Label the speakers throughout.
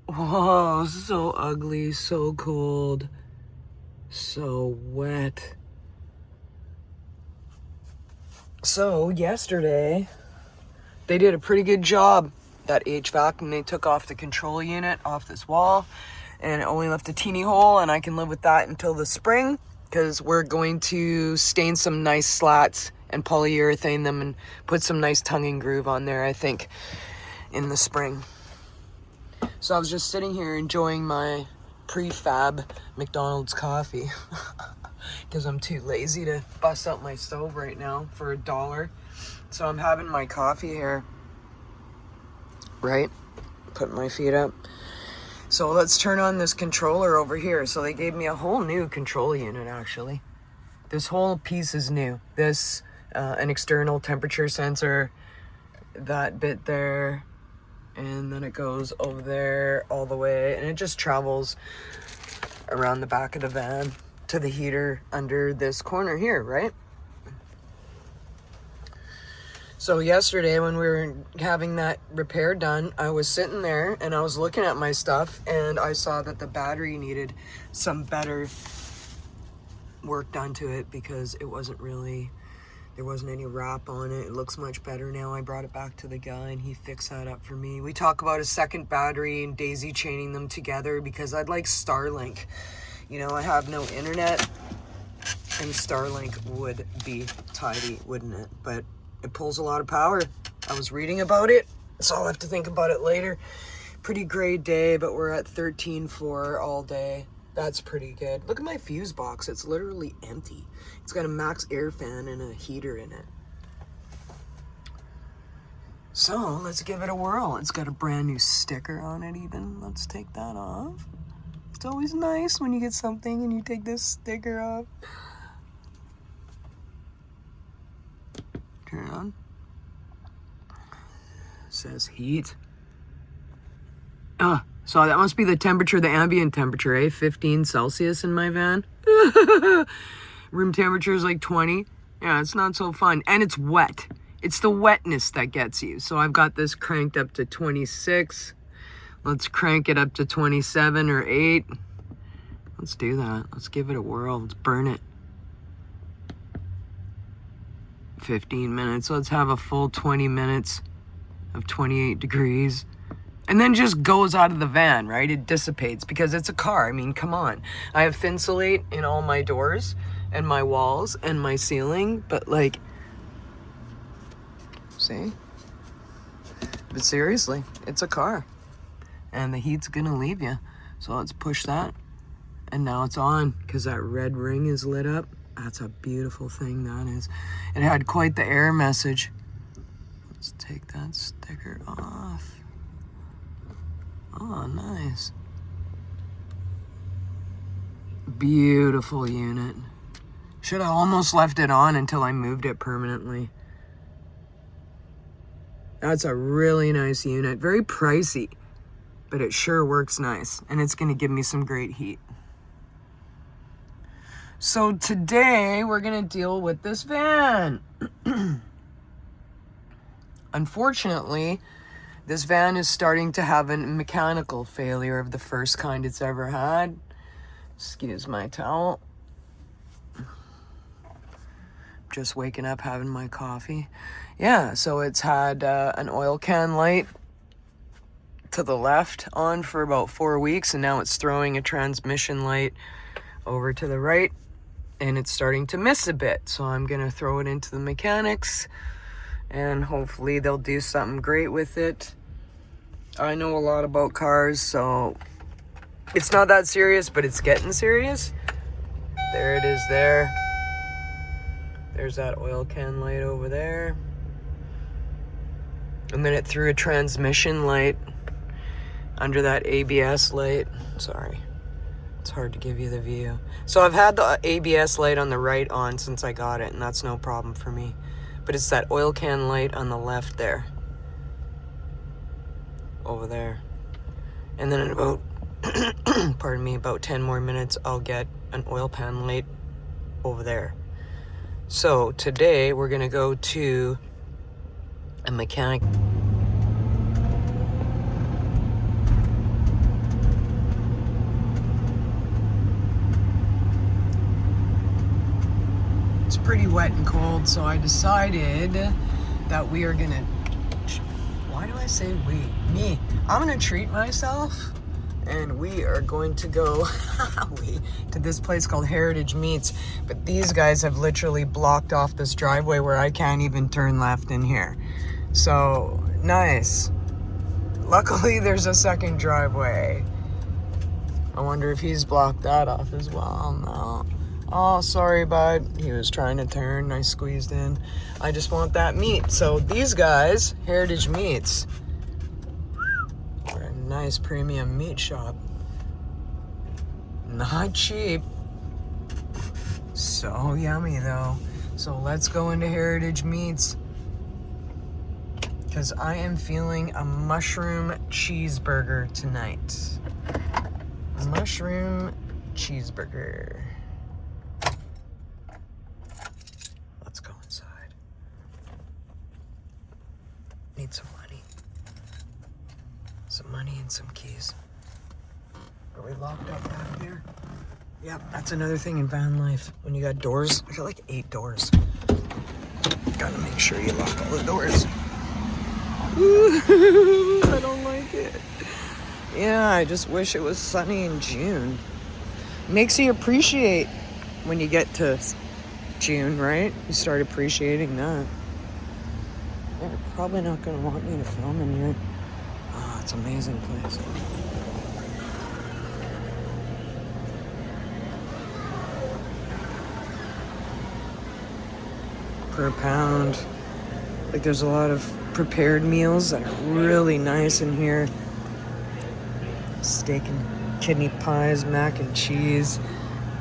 Speaker 1: Whoa, so ugly, so cold, so wet. So yesterday, they did a pretty good job, that HVAC, and they took off the control unit off this wall, and it only left a teeny hole, and I can live with that until the spring, because we're going to stain some nice slats and polyurethane them and put some nice tongue and groove on there, I think, in the spring. So I was just sitting here enjoying my prefab McDonald's coffee because I'm too lazy to bust out my stove right now for $1. So I'm having my coffee here, right? Putting my feet up. So let's turn on this controller over here. So they gave me a whole new control unit, actually. This whole piece is new. This, an external temperature sensor, that bit there, and then it goes over there all the way, and it just travels around the back of the van to the heater under this corner here, right? So yesterday when we were having that repair done, I was sitting there and I was looking at my stuff, and I saw that the battery needed some better work done to it because it wasn't really, there wasn't any wrap on it. It looks much better now. I brought it back to the guy and he fixed that up for me. We talk about a second battery and daisy chaining them together because I'd like Starlink. You know, I have no internet, and Starlink would be tidy, wouldn't it? But it pulls a lot of power. I was reading about it, so I'll have to think about it later. Pretty gray day, but we're at 13.4 all day. That's pretty good. Look at my fuse box. It's literally empty. It's got a max air fan and a heater in it. So let's give it a whirl. It's got a brand new sticker on it even. Let's take that off. It's always nice when you get something and you take this sticker off. Turn it on. It says heat. So that must be the temperature, the ambient temperature, eh? 15 Celsius in my van. Room temperature is like 20. Yeah, it's not so fun. And it's wet. It's the wetness that gets you. So I've got this cranked up to 26. Let's crank it up to 27 or 8. Let's do that. Let's give it a whirl. Let's burn it. 15 minutes. Let's have a full 20 minutes of 28 degrees. And then just goes out of the van, right? It dissipates because it's a car. I mean, come on. I have Thinsulate in all my doors and my walls and my ceiling, but like, see? But seriously, it's a car. And the heat's gonna leave you. So let's push that. And now it's on because that red ring is lit up. That's a beautiful thing, that is. It had quite the error message. Let's take that sticker off. Oh, nice. Beautiful unit. Should have almost left it on until I moved it permanently. That's a really nice unit. Very pricey, but it sure works nice. And it's going to give me some great heat. So today we're going to deal with this van. Unfortunately, this van is starting to have a mechanical failure of the first kind it's ever had. Excuse my towel. Just waking up, having my coffee. Yeah, so it's had an oil can light to the left on for about 4 weeks, and now it's throwing a transmission light over to the right, and it's starting to miss a bit. So I'm going to throw it into the mechanics, and hopefully they'll do something great with it. I know a lot about cars, so it's not that serious, but it's getting serious. There it is there. There's that oil can light over there. And then it threw a transmission light under that ABS light. Sorry, it's hard to give you the view. So I've had the ABS light on the right on since I got it, and that's no problem for me. But it's that oil can light on the left there. Over there. And then in about pardon me, about 10 more minutes I'll get an oil pan light over there. So today we're gonna go to a mechanic. pretty wet and cold, so I decided that we are gonna, why do I say we? Me. I'm gonna treat myself, and we are going to go to this place called Heritage Meats. But these guys have literally blocked off this driveway where I can't even turn left in here. So, nice. Luckily, there's a second driveway. I wonder if he's blocked that off as well. No. Oh, sorry, bud. He was trying to turn. I squeezed in. I just want that meat. So these guys, Heritage Meats, are a nice premium meat shop. Not cheap. So yummy, though. So let's go into Heritage Meats, because I am feeling a mushroom cheeseburger tonight. Mushroom cheeseburger. Let's go inside. Need some money. Some money and some keys. Are we locked up back there? Yep, that's another thing in van life. When you got doors, I got like 8 doors. Gotta make sure you lock all the doors. Ooh, I don't like it. Yeah, I just wish it was sunny in June. Makes you appreciate when you get to June, right? You start appreciating that. They're probably not going to want me to film in here. Oh, it's an amazing place. Per pound. Like, there's a lot of prepared meals that are really nice in here. Steak and kidney pies, mac and cheese,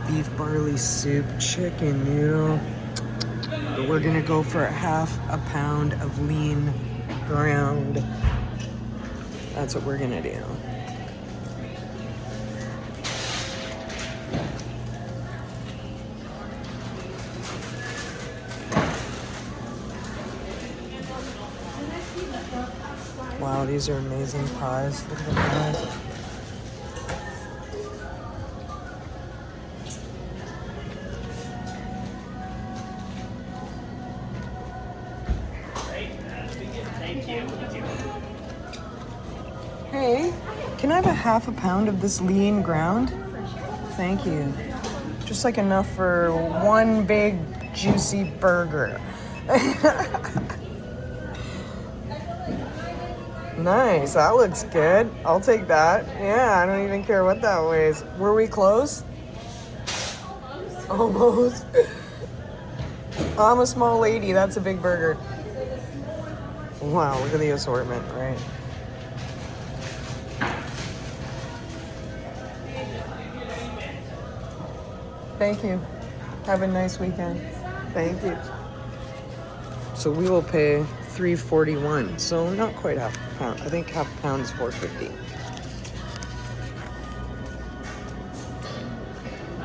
Speaker 1: beef barley soup, chicken noodle. But we're gonna go for half a pound of lean ground. That's what we're gonna do. Wow, these are amazing pies. Look at the pies. Hey, can I have a half a pound of this lean ground? Thank you. Just like enough for one big juicy burger. Nice, that looks good. I'll take that. Yeah, I don't even care what that weighs. Were we close? Almost. I'm a small lady, that's a big burger. Wow, look at the assortment, right? Thank you. Have a nice weekend. Thank you. So we will pay $3.41. So not quite half a pound. I think half a pound is $4.50.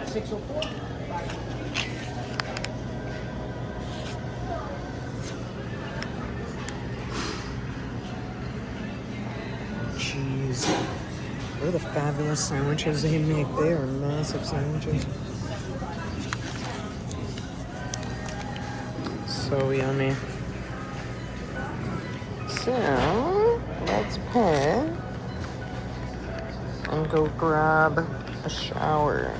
Speaker 1: 604. Jeez. What are the fabulous sandwiches they make? They are massive sandwiches. So yummy. So, let's pay and go grab a shower.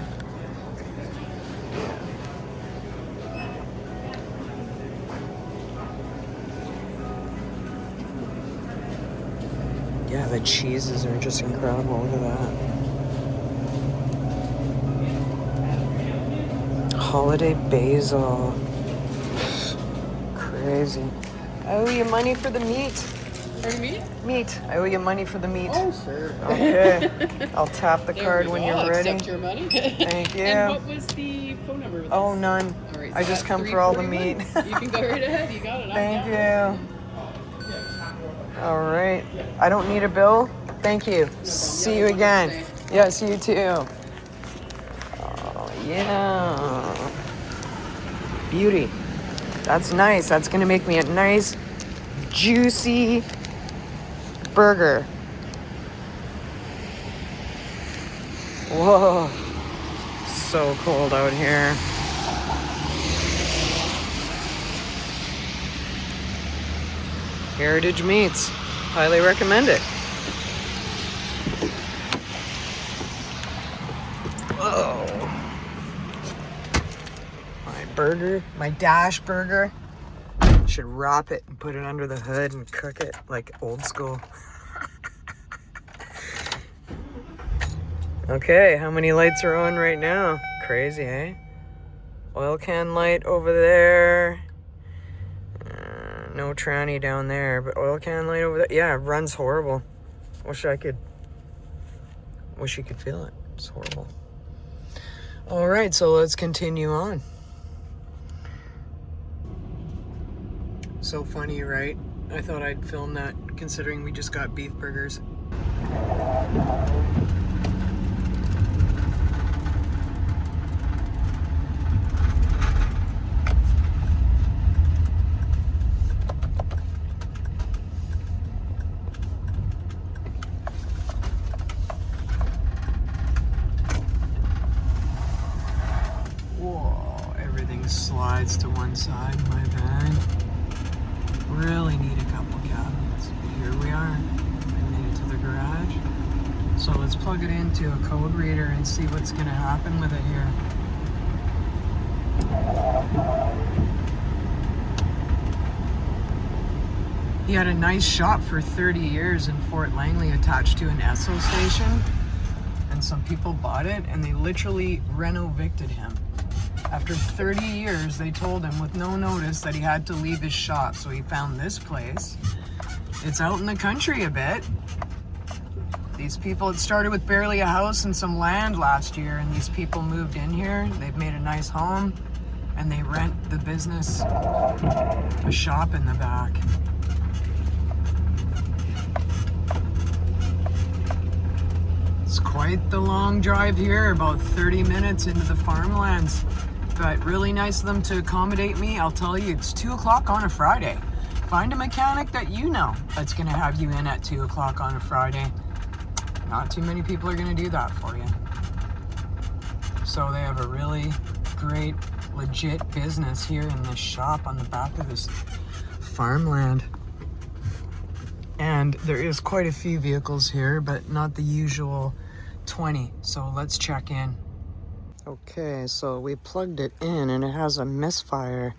Speaker 1: Yeah, the cheeses are just incredible. Look at that. Holiday basil. Crazy. I owe you money for the meat.
Speaker 2: For meat?
Speaker 1: Meat. I owe you money for the meat.
Speaker 2: Oh, sure.
Speaker 1: Okay. I'll tap the card when you're
Speaker 2: I'll
Speaker 1: ready.
Speaker 2: accept your money.
Speaker 1: Thank you.
Speaker 2: And what was the phone number with
Speaker 1: Oh,
Speaker 2: this?
Speaker 1: none.
Speaker 2: All right, so
Speaker 1: I just come for all the meat.
Speaker 2: You can go right ahead. You got it.
Speaker 1: Thank you. All right. I don't need a bill. Thank you. See you again. Yes, you too. Oh, yeah. Beauty. That's nice. That's going to make me a nice, juicy burger. Whoa. So cold out here. Heritage Meats. Highly recommend it. Oh. My burger, my Dash burger. Should wrap it and put it under the hood and cook it like old school. Okay, how many lights are on right now? Crazy, eh? Oil can light over there. No tranny down there, but oil can light over there. Yeah, it runs horrible. Wish you could feel it. It's horrible. All right, so let's continue on. So funny, right? I thought I'd film that considering we just got beef burgers. Whoa, everything slides to one side in my van. Really need a couple cabinets, but here we are. I made it to the garage. So let's plug it into a code reader and see what's gonna happen with it here. He had a nice shop for 30 years in Fort Langley attached to an Esso station. And some people bought it and they literally reno-evicted him. After 30 years, they told him with no notice that he had to leave his shop. So he found this place. It's out in the country a bit. These people, it started with barely a house and some land last year, and these people moved in here. They've made a nice home, and they rent the business a shop in the back. It's quite the long drive here, about 30 minutes into the farmlands. But really nice of them to accommodate me. I'll tell you, it's 2 o'clock on a Friday. Find a mechanic that you know that's gonna have you in at 2 o'clock on a Friday. Not too many people are gonna do that for you. So they have a really great, legit business here in this shop on the back of this farmland. And there is quite a few vehicles here, but not the usual 20. So let's check in. Okay, so we plugged it in and it has a misfire.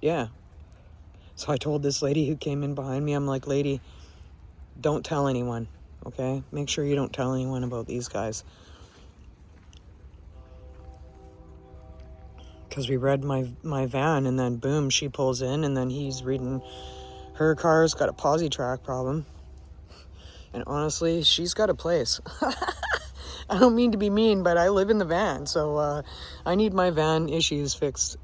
Speaker 1: Yeah. So I told this lady who came in behind me, I'm like, lady, don't tell anyone, okay? Make sure you don't tell anyone about these guys. Because we read my van and then boom, she pulls in and then he's reading her car's got a posi track problem. And honestly, she's got a place. I don't mean to be mean, but I live in the van, so I need my van issues fixed,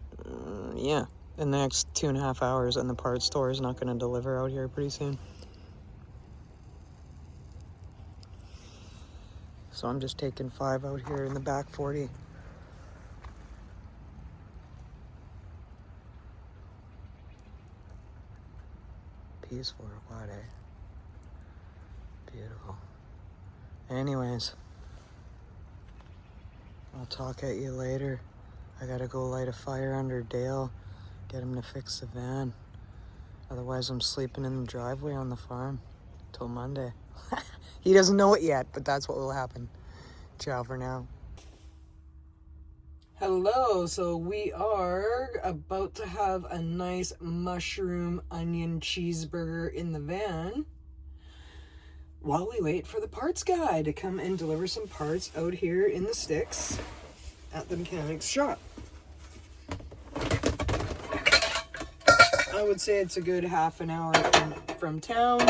Speaker 1: in the next 2.5 hours, and the parts store is not going to deliver out here pretty soon. So I'm just taking 5 out here in the back 40. Peaceful or what, eh? Beautiful. Anyways, I'll talk at you later. I gotta go light a fire under Dale, get him to fix the van. Otherwise, I'm sleeping in the driveway on the farm till Monday. He doesn't know it yet, but that's what will happen. Ciao for now. Hello, so we are about to have a nice mushroom onion cheeseburger in the van while we wait for the parts guy to come and deliver some parts out here in the sticks at the mechanic's shop. I would say it's a good half an hour from town.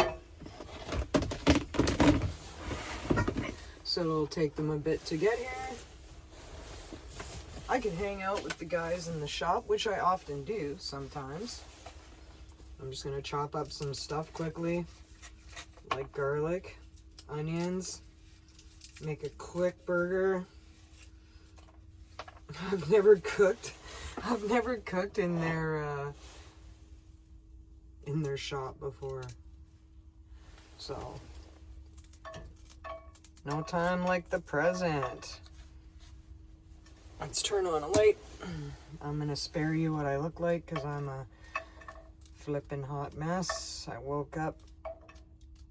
Speaker 1: So it'll take them a bit to get here. I can hang out with the guys in the shop, which I often do sometimes. I'm just gonna chop up some stuff quickly, like garlic, onions, make a quick burger. I've never cooked in their shop before. So, no time like the present. Let's turn on a light. I'm gonna spare you what I look like because I'm a flippin' hot mess. I woke up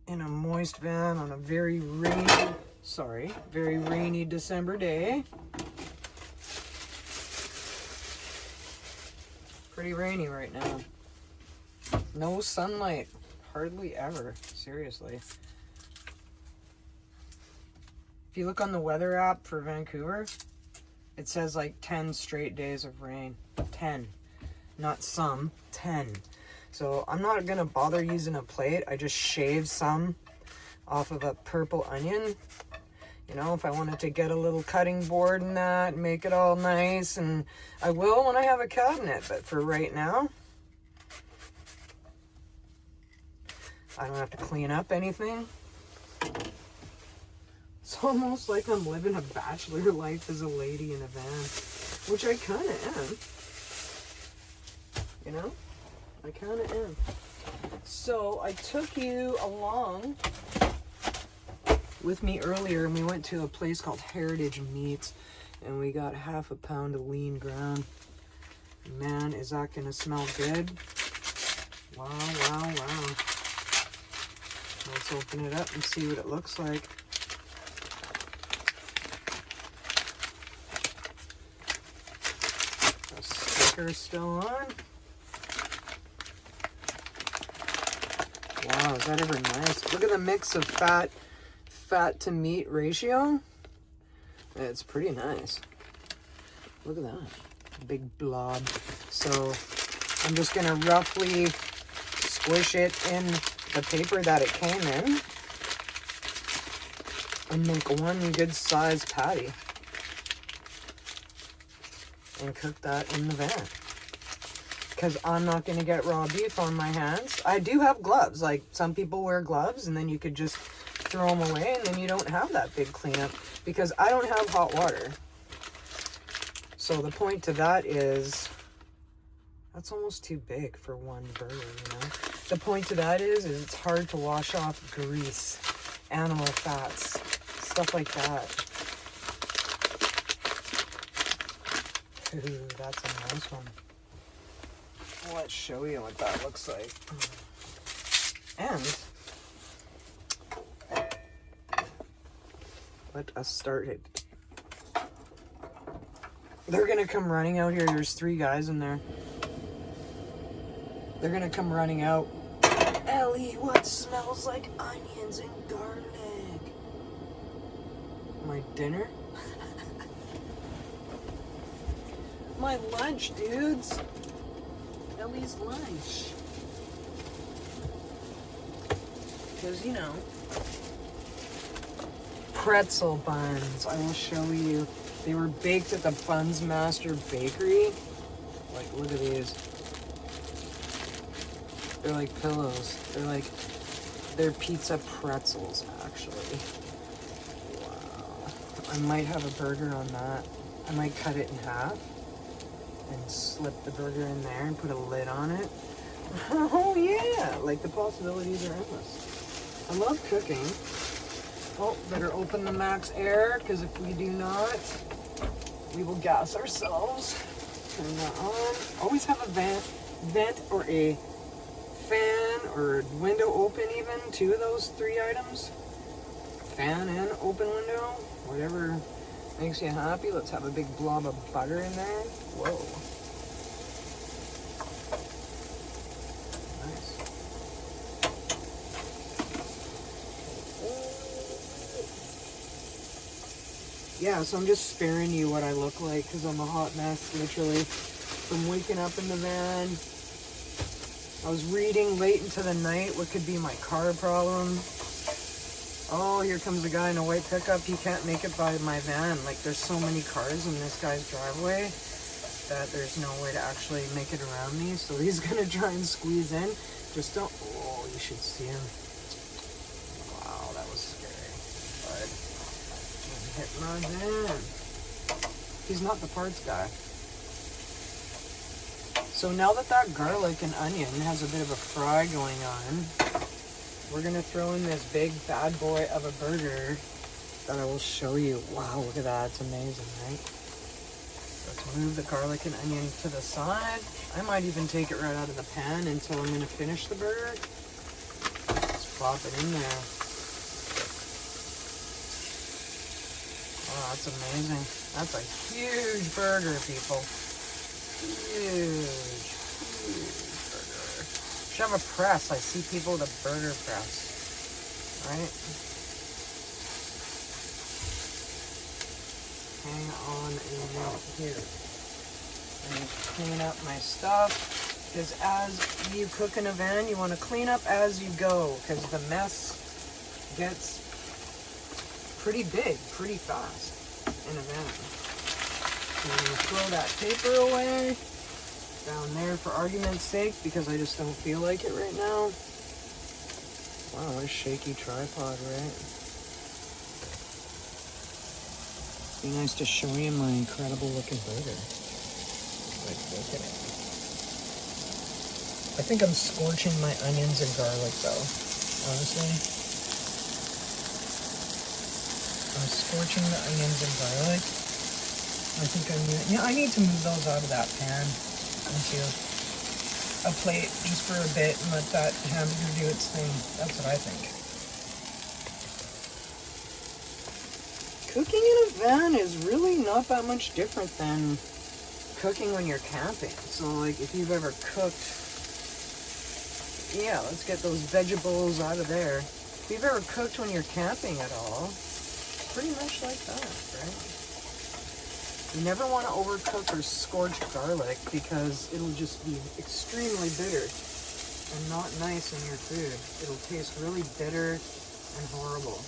Speaker 1: in a moist van on a very rainy December day. Pretty rainy right now. No sunlight, hardly ever, seriously. If you look on the weather app for Vancouver, it says like 10 straight days of rain. 10. Not some, 10. So I'm not gonna bother using a plate. I just shaved some off of a purple onion. You know, if I wanted to get a little cutting board and that, make it all nice, and I will when I have a cabinet, but for right now, I don't have to clean up anything. It's almost like I'm living a bachelor life as a lady in a van, which I kind of am. You know? I kind of am. So I took you along with me earlier, and we went to a place called Heritage Meats, and we got half a pound of lean ground. Man, is that going to smell good? Wow, wow, wow. Let's open it up and see what it looks like. Sticker still on. Wow, is that ever nice? Look at the mix of fat to meat ratio. It's pretty nice. Look at that. Big blob. So I'm just gonna roughly squish it in the paper that it came in and make one good sized patty. And cook that in the van, because I'm not going to get raw beef on my hands. I do have gloves, like some people wear gloves and then you could just throw them away and then you don't have that big cleanup, because I don't have hot water. So the point to that is, that's almost too big for one burger, you know. The point to that is it's hard to wash off grease, animal fats, stuff like that. Ooh, that's a nice one. Let's show you what that looks like. And let us start it. They're gonna come running out here. There's 3 guys in there. They're gonna come running out. Ellie, what smells like onions and garlic? My dinner? My lunch, dudes. Ellie's lunch. Because, you know, pretzel buns. I will show you. They were baked at the Buns Master Bakery. Like, look at these. They're like pillows. They're pizza pretzels, actually. Wow. I might have a burger on that. I might cut it in half and slip the burger in there and put a lid on it. Oh yeah, like the possibilities are endless. I love cooking. Oh, better open the max air, because if we do not, we will gas ourselves. Turn that on. Always have a vent or a fan or a window open, even 2 of those 3 items. Fan and open window, whatever makes you happy. Let's have a big blob of butter in there. Whoa. Nice. Yeah, so I'm just sparing you what I look like, because I'm a hot mess, literally. From waking up in the van. I was reading late into the night what could be my car problem. Oh, here comes a guy in a white pickup. He can't make it by my van. Like, there's so many cars in this guy's driveway that there's no way to actually make it around me. So he's gonna try and squeeze in. Just don't. Oh, you should see him. Wow, that was scary. But hit my van. He's not the parts guy. So now that garlic and onion has a bit of a fry going on, we're gonna throw in this big bad boy of a burger that I will show you. Wow, look at that, it's amazing, right? Let's move the garlic and onion to the side. I might even take it right out of the pan until I'm gonna finish the burger. Let's plop it in there. Oh, that's amazing. That's a huge burger, people. Huge burger. Should have a press. I see people with a burger press, right? Hang on a minute here. I'm going to clean up my stuff, because as you cook in a van, you want to clean up as you go, because the mess gets pretty big pretty fast in a van. So I'm going to throw that paper away down there for argument's sake, because I just don't feel like it right now. Wow, what a shaky tripod, right? Be nice to show you my incredible looking burger. Like, look at it. I think I'm scorching my onions and garlic though, honestly. I'm scorching the onions and garlic. I think I need to move those out of that pan into a plate just for a bit and let that hamburger do its thing. That's what I think. Cooking in a van is really not that much different than cooking when you're camping. So like if you've ever cooked, yeah, let's get those vegetables out of there. If you've ever cooked when you're camping at all, pretty much like that, right? You never want to overcook or scorch garlic because it'll just be extremely bitter and not nice in your food. It'll taste really bitter and horrible.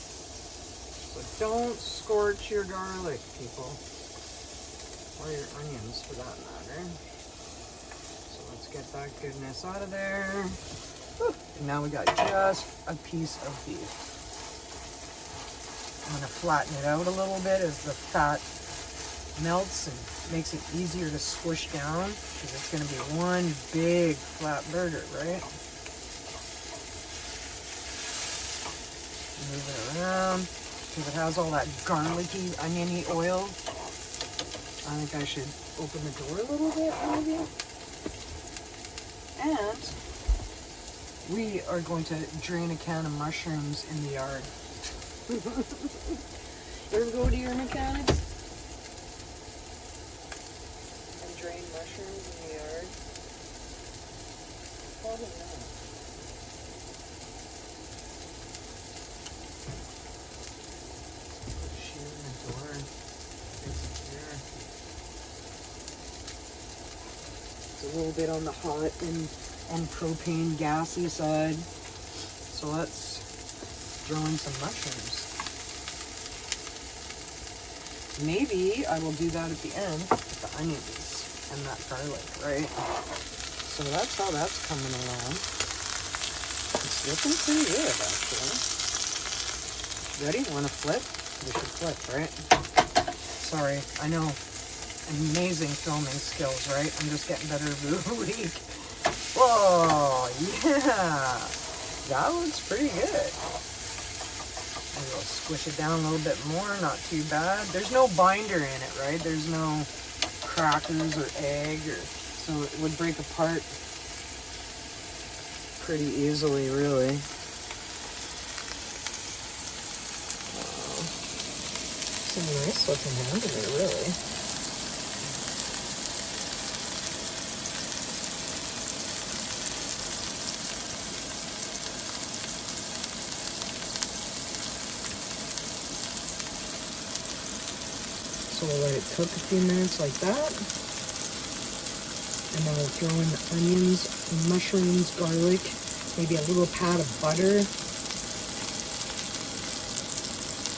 Speaker 1: So don't scorch your garlic, people. Or your onions, for that matter. So let's get that goodness out of there. Whew. And now we got just a piece of beef. I'm going to flatten it out a little bit as the fat melts and makes it easier to squish down, because it's going to be one big flat burger, right? Move it around. Because it has all that garlicky, oniony oil. I think I should open the door a little bit, maybe. And we are going to drain a can of mushrooms in the yard. You ever go to your mechanics and drain mushrooms in the yard? Probably not. A little bit on the hot and propane gassy side. So let's throw in some mushrooms. Maybe I will do that at the end with the onions and that garlic, right? So that's how that's coming along. It's looking pretty good, actually. Ready? Want to flip? We should flip, right? Sorry, I know. Amazing filming skills, right? I'm just getting better every week. Whoa, yeah. That looks pretty good. Maybe I'll squish it down a little bit more, not too bad. There's no binder in it, right? There's no crackers or egg, so it would break apart pretty easily, really. It's a nice looking hamburger, really. So we'll let it cook a few minutes like that. And then we'll throw in the onions, mushrooms, garlic, maybe a little pat of butter.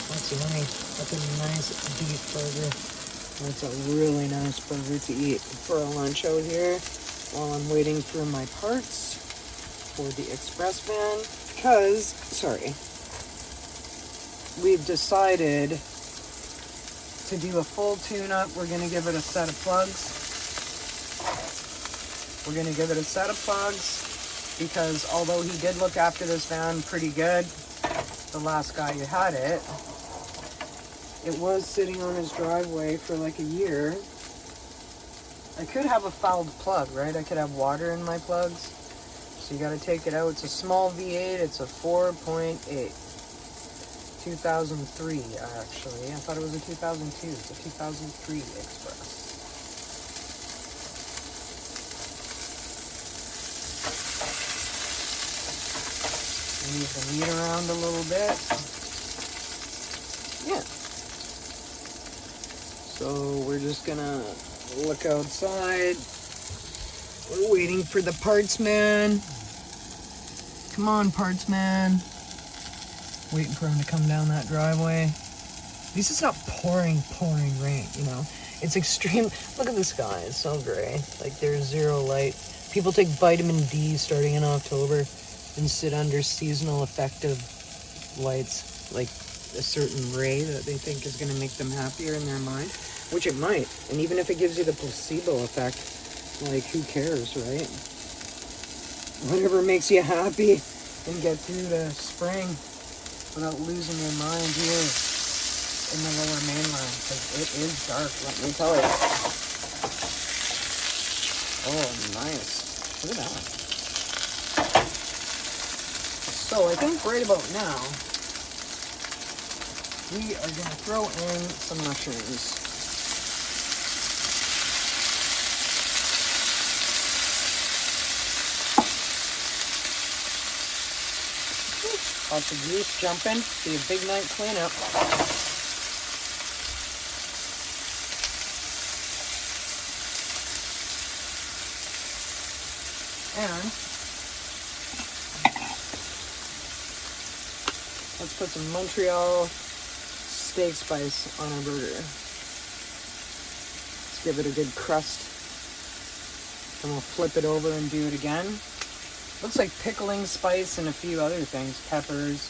Speaker 1: That's yummy. That's a nice beef burger. That's a really nice burger to eat for a lunch out here while I'm waiting for my parts for the express van. Because, sorry, we've decided to do a full tune-up. We're going to give it a set of plugs. We're going to give it a set of plugs because although he did look after this van pretty good, the last guy who had it, it was sitting on his driveway for like a year. I could have a fouled plug, right? I could have water in my plugs. So you gotta take it out. It's a small V8, it's a 4.8. 2003, actually. I thought it was a 2002. It's a 2003 Express. Move the meat around a little bit. Yeah. So we're just gonna look outside. We're waiting for the parts man. Come on, parts man. Waiting for him to come down that driveway. At least it's not pouring rain, you know? It's extreme. Look at the sky, it's so gray. Like there's zero light. People take vitamin D starting in October and sit under seasonal affective lights, like a certain ray that they think is gonna make them happier in their mind, which it might. And even if it gives you the placebo effect, like who cares, right? Whatever makes you happy and get through the spring without losing your mind here in the lower mainland, because it is dark, let me tell you. Oh, nice. Look at that. So I think right about now, we are going to throw in some mushrooms. Lots of grease jumping. Be a big night cleanup. And let's put some Montreal steak spice on our burger. Let's give it a good crust. And we'll flip it over and do it again. Looks like pickling spice and a few other things, peppers.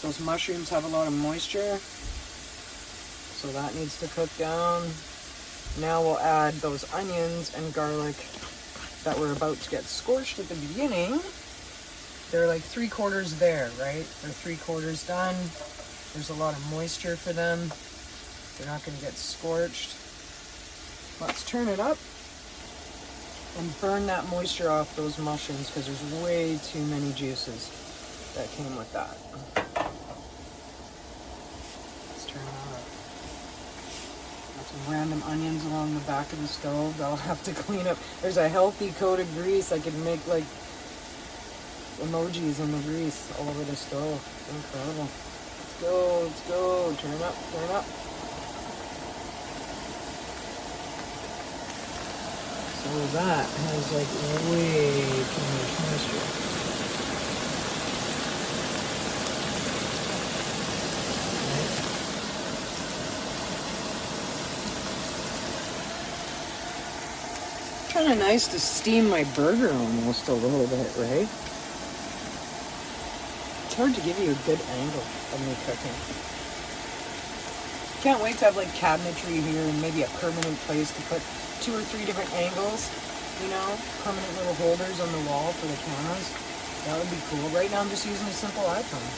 Speaker 1: Those mushrooms have a lot of moisture, so that needs to cook down. Now we'll add those onions and garlic that were about to get scorched at the beginning. They're like 3/4 there, right? They're 3/4 done. There's a lot of moisture for them. They're not going to get scorched. Let's turn it up and burn that moisture off those mushrooms, because there's way too many juices that came with that. Let's turn it up. Got some random onions along the back of the stove that I'll have to clean up. There's a healthy coat of grease. I could make like emojis in the grease all over the stove. Incredible. Let's go, let's go. Turn up, turn up. So that has like way too much moisture. Right? Kind of nice to steam my burger almost a little bit, right? It's hard to give you a good angle of me cooking. Can't wait to have like cabinetry here and maybe a permanent place to put 2 or 3 different angles, you know, permanent little holders on the wall for the cameras. That would be cool. Right now I'm just using a simple iPhone.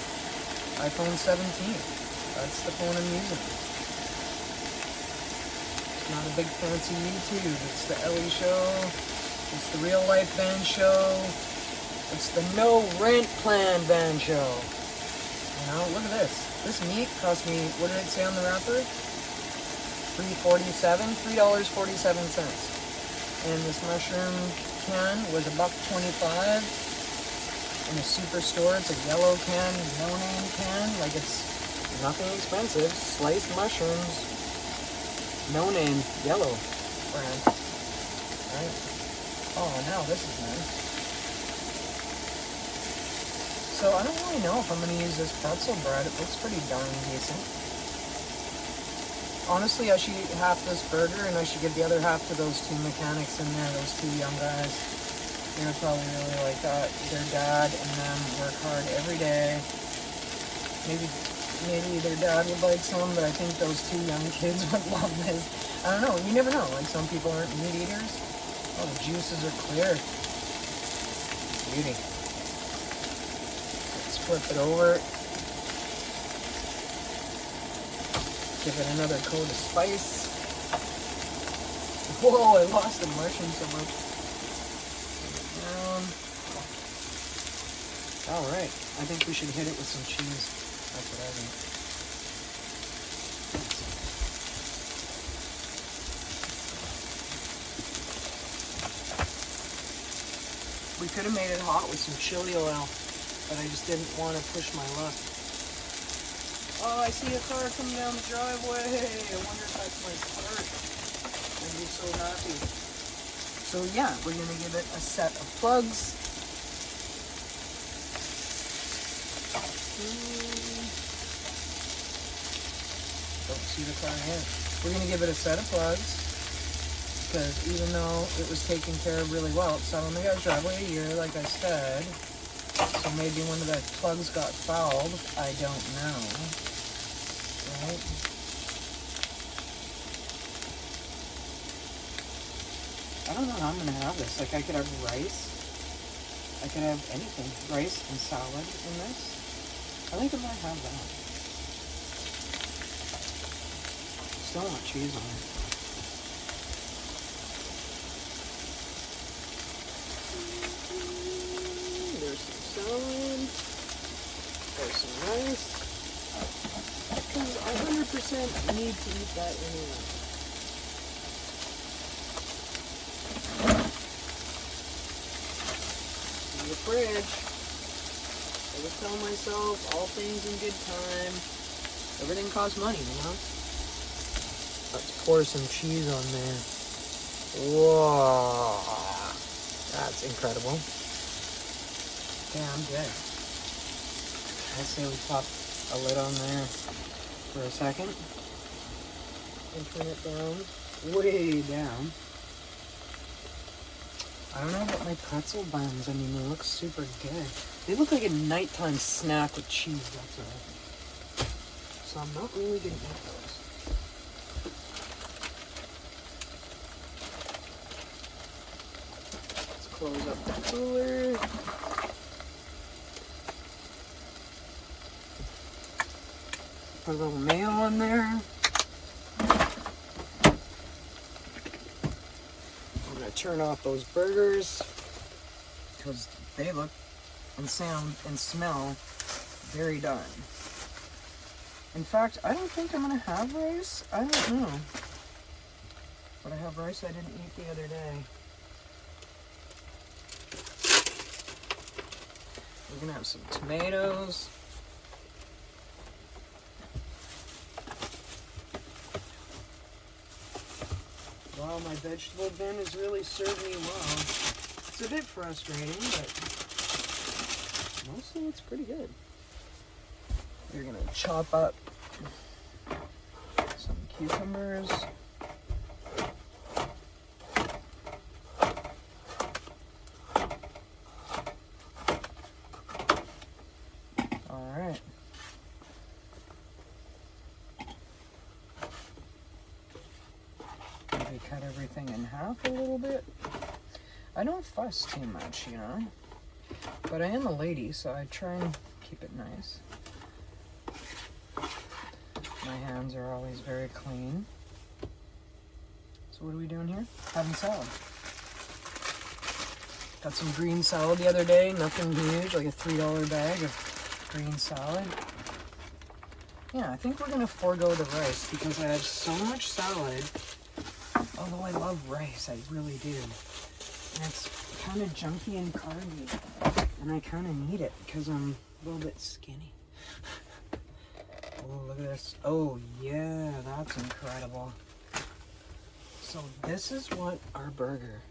Speaker 1: iPhone 17. That's the phone I'm using. It's not a big fancy YouTube. It's the Ellie Show. It's the Real Life Van Show. It's the No Rent Plan Van Show. You know, look at this. This meat cost me, what did it say on the wrapper? $3.47. And this mushroom can was $1.25. In a superstore, it's a yellow can, no name can. Like, it's nothing expensive. Sliced mushrooms, no name, yellow brand. Right? Oh, now this is nice. So I don't really know if I'm going to use this pretzel bread. It looks pretty darn decent. Honestly, I should eat half this burger and I should give the other half to those 2 mechanics in there, those 2 young guys. They're probably really like that. Their dad and them work hard every day. Maybe their dad would like some, but I think those 2 young kids would love this. I don't know. You never know. Like, some people aren't meat eaters. Oh, the juices are clear. Beauty. Let's flip it over. Give it another coat of spice. Whoa, I lost the mushroom so much. Down. Alright, I think we should hit it with some cheese. That's what I think. We could have made it hot with some chili oil, but I just didn't want to push my luck. Oh, I see a car coming down the driveway. I wonder if that's my start. I'd be so happy. So yeah, we're gonna give it a set of plugs. Don't see the car here. We're gonna give it a set of plugs, because even though it was taken care of really well, it's sat on the guy's driveway a year, like I said. So maybe one of the plugs got fouled. I don't know. Right? I don't know how I'm gonna have this. Like, I could have rice. I could have anything. Rice and salad in this. I think I might have that. Still want cheese on it. There's some salad. There's some rice. Because I 100% need to eat that anyway. In the fridge. I just tell myself, all things in good time. Everything costs money, you know? Let's pour some cheese on there. Whoa. That's incredible. Damn good. I say we pop a lid on there for a second. And turn it down. Way down. I don't know about my pretzel buns. I mean, they look super good. They look like a nighttime snack with cheese, that's what I think. So I'm not really gonna eat those. Let's close up the cooler. Put a little mayo on there. I'm gonna turn off those burgers because they look and sound and smell very done. In fact, I don't think I'm gonna have rice. I don't know. But I have rice I didn't eat the other day. We're gonna have some tomatoes. Wow, my vegetable bin has really served me well. It's a bit frustrating, but mostly it's pretty good. We're gonna chop up some cucumbers. All right. Maybe cut everything in half a little bit. I don't fuss too much, you know, but I am a lady, so I try and keep it nice. My hands are always very clean. So what are we doing here? Having salad. Got some green salad the other day, nothing huge, like a $3 bag of green salad. Yeah, I think we're gonna forego the rice because I have so much salad. Although I love rice, I really do. And it's kind of junky and carby. And I kind of need it because I'm a little bit skinny. Oh, look at this. Oh, yeah, that's incredible. So this is what our burger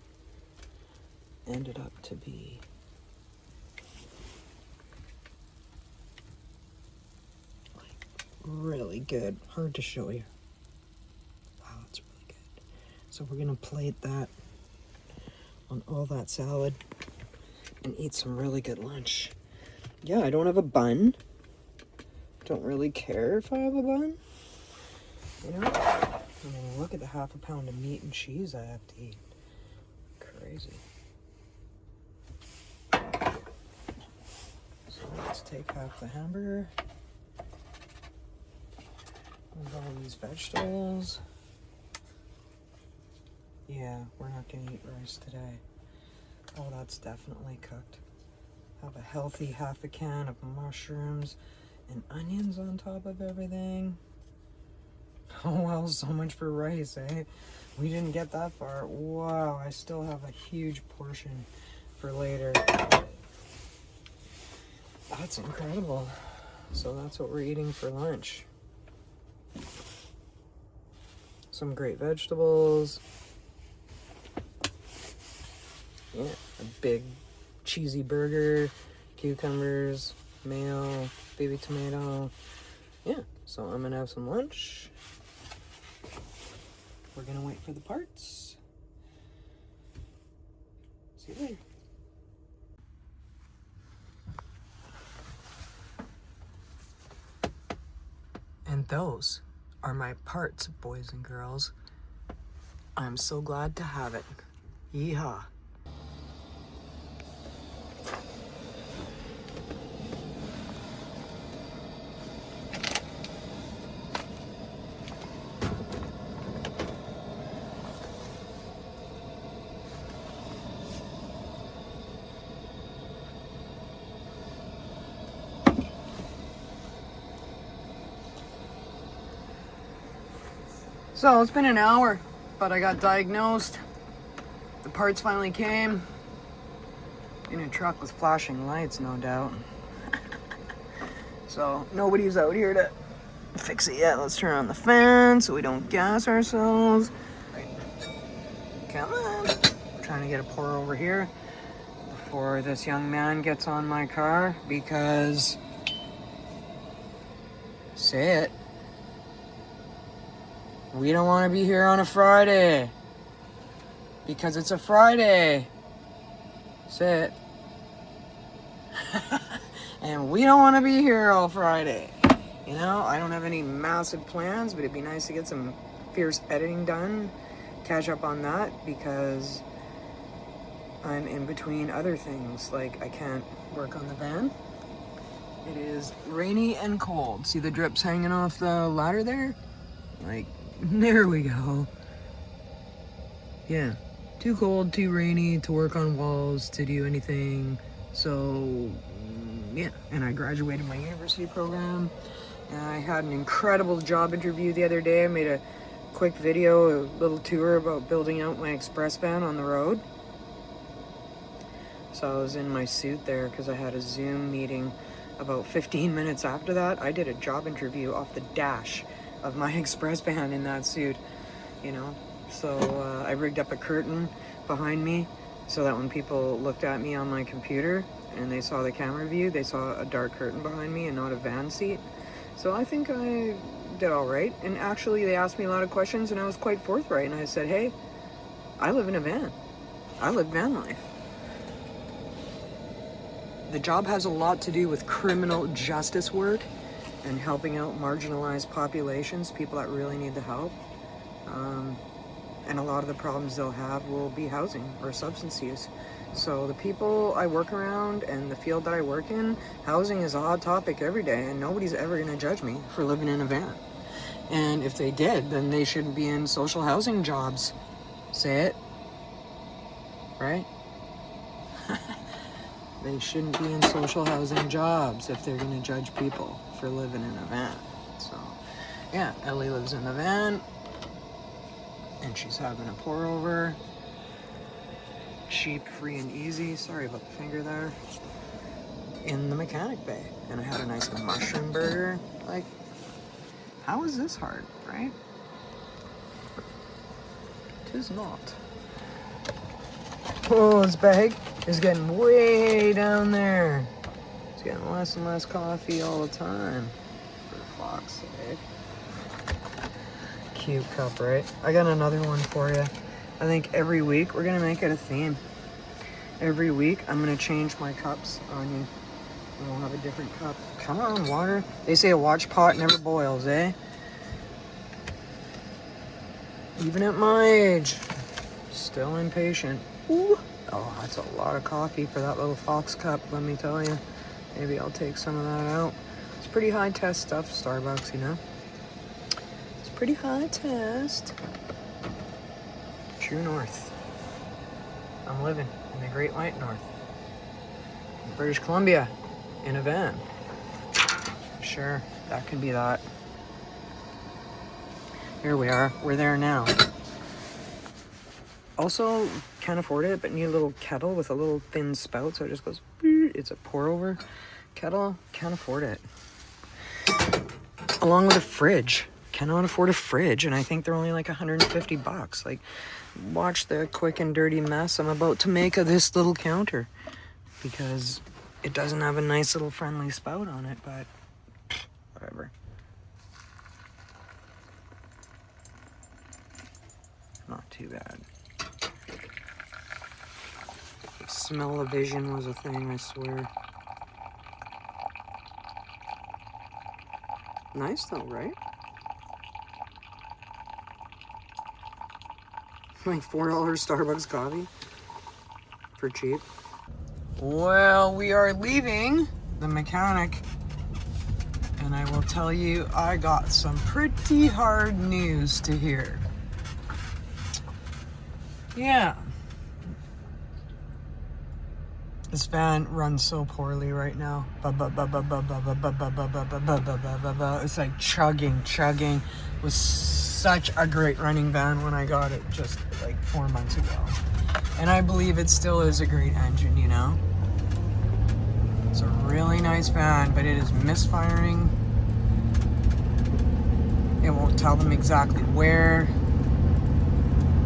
Speaker 1: ended up to be. Like, really good. Hard to show you. Wow, that's really good. So we're going to plate that on all that salad and eat some really good lunch. Yeah, I don't have a bun. Don't really care if I have a bun. You know? I mean, look at the half a pound of meat and cheese I have to eat. Crazy. So let's take half the hamburger. With all these vegetables. Yeah, we're not gonna eat rice today. Oh, that's definitely cooked. Have a healthy half a can of mushrooms and onions on top of everything. Oh well, so much for rice, eh? We didn't get that far. Wow, I still have a huge portion for later. That's incredible. So that's what we're eating for lunch. Some great vegetables. Yeah, a big cheesy burger, cucumbers, mayo, baby tomato. Yeah, so I'm gonna have some lunch. We're gonna wait for the parts. See you later. And those are my parts, boys and girls. I'm so glad to have it. Yeehaw. So it's been an hour, but I got diagnosed. The parts finally came. In a truck with flashing lights, no doubt. So nobody's out here to fix it yet. Let's turn on the fan so we don't gas ourselves. Come on. I'm trying to get a pour over here before this young man gets on my car because, say it, we don't want to be here on a Friday because it's a Friday. Say it. And we don't want to be here all Friday. You know, I don't have any massive plans, but it'd be nice to get some fierce editing done, catch up on that, because I'm in between other things. Like, I can't work on the van. It is rainy and cold. See the drips hanging off the ladder there? Like, there we go. Yeah, too cold, too rainy to work on walls, to do anything. So, yeah, and I graduated my university program. And I had an incredible job interview the other day. I made a quick video, a little tour about building out my express van on the road. So I was in my suit there because I had a Zoom meeting about 15 minutes after that. I did a job interview off the dash of my express van in that suit, you know. So I rigged up a curtain behind me so that when people looked at me on my computer and they saw the camera view, they saw a dark curtain behind me and not a van seat. So I think I did all right. And actually, they asked me a lot of questions, and I was quite forthright. And I said, hey, I live in a van. I live van life. The job has a lot to do with criminal justice work and helping out marginalized populations, people that really need the help. And a lot of the problems they'll have will be housing or substance use. So the people I work around and the field that I work in, housing is a hot topic every day, and nobody's ever going to judge me for living in a van. And if they did, then they shouldn't be in social housing jobs. Say it. Right? They shouldn't be in social housing jobs if they're going to judge people for living in a van. So, yeah, Ellie lives in the van, and she's having a pour over. Cheap, free, and easy. Sorry about the finger there. In the mechanic bay. And I had a nice mushroom burger. Like, how is this hard, right? Tis not. Oh, this bag is getting way down there. It's getting less and less coffee all the time. For fuck's sake. Cute cup, right? I got another one for you. I think every week we're gonna make it a theme. Every week I'm gonna change my cups on you. We'll have a different cup. Come on, water. They say a watch pot never boils, eh? Even at my age, still impatient. Ooh. Oh, that's a lot of coffee for that little Fox cup, let me tell you. Maybe I'll take some of that out. It's pretty high test stuff, Starbucks, you know? It's pretty high test. True north. I'm living in the Great White North. In British Columbia. In a van. Sure, that can be that. Here we are. We're there now. Also, can't afford it, but need a little kettle with a little thin spout, so it just goes. It's a pour-over kettle. Can't afford it. Along with a fridge. Cannot afford a fridge, and I think they're only like $150. Like, watch the quick and dirty mess I'm about to make of this little counter, because it doesn't have a nice little friendly spout on it, but whatever. Not too bad. Smell-o-vision was a thing, I swear. Nice though, right? Like $4 Starbucks coffee for cheap. Well, we are leaving the mechanic, and I will tell you, I got some pretty hard news to hear. Yeah. This van runs so poorly right now. It's like chugging. It was such a great running van when I got it just like 4 months ago. And I believe it still is a great engine, you know? It's a really nice van, but it is misfiring. It won't tell them exactly where.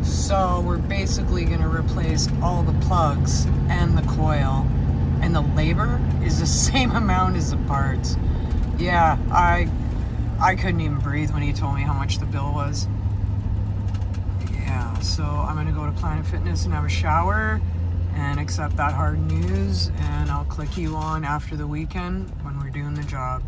Speaker 1: So we're basically going to replace all the plugs and the coil, and the labor is the same amount as the parts. Yeah, I couldn't even breathe when he told me how much the bill was. Yeah, so I'm going to go to Planet Fitness and have a shower and accept that hard news, and I'll click you on after the weekend when we're doing the job.